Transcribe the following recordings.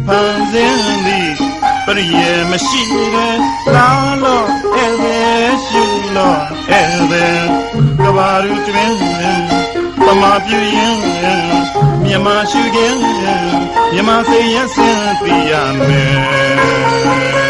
ဖန်ဆင်းသည်ပရိယေမရှိတဲ့လာလို့ဧည့်ရှုလို့ဧည့်ကဘာလူတွင်ပမာပြူရင်မြမရှိခင်မြမစိတ်ရဆင်းသိရမယ်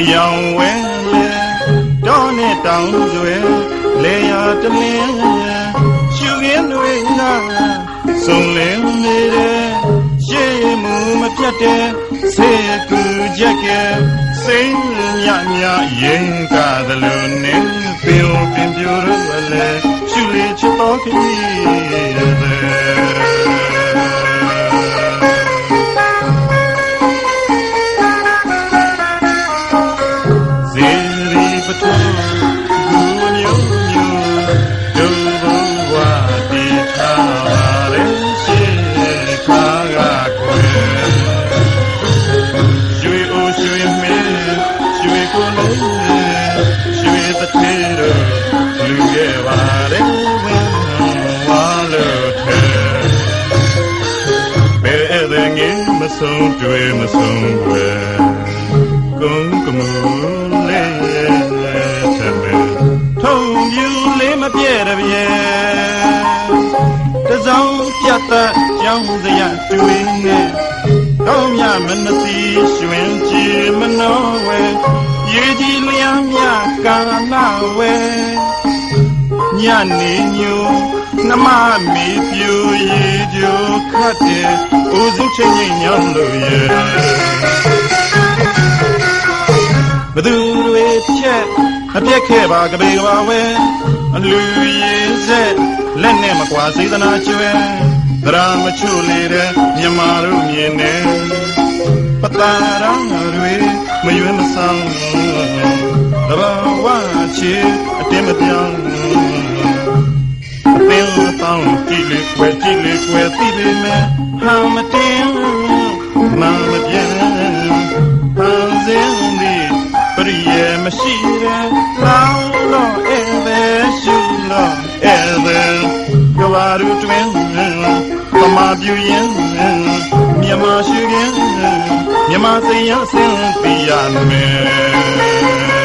အယောင်ဝဲလေတောနဲ့တောင်ကျွဲလေယာတလင်းရှုခင်းတွေနာစုံလင်းနေတဲ့ရှေးမှုမပြတ်တဲ့ဆေးကူကြက်ကစိမ့်မြမြရင်ကားသလိုနဲ့ပင်ပင်ပြိုရလေရှုလေချတော့ခီဆုံးတွေ့မဆုံးွယ်ကုန်းကမူလေးချက်ပဲထုံပြူလေးမပြဲ့တပြဲတစောင်းပြတ်သက်ကြောင်းစရာတွေ့နေကောင်းမြမနစီရွှင်ကြည်မနှောဝဲရေကြီးလျာမြကာနာဝဲညနေညိုနှမမီပြူရေကြိုခတ်တဲ့ဦးစုချင်းချင်းညောင်းလို့ရဲ့ဘသူတွေချက်အပြက်ခဲ့ပါကပေကပါဝဲအလူရေဆက်လက်နဲ့မကွာစေတနာကျွဲသရမချုလေတဲ့မြမတို့မြင်နေပတာရံတွေမယွန်းမဆောင်တဘာဝချီအတင်းမပြောင်းပင်တောင်းကြည့်လေကွယ်ကြည့်လေကွယ်သိပေမဲ့ဟာမတင်မမပြန်ဟန်စင်းသည်ပရိယေမရှိတဲ့လောင်းလို့ဧည့်ရှုလို့ဧည့်ကဘာလူတွင်ပမာပြူရင်မြမရှိခင်မြမစိတ်ရဆင်းပြရမယ်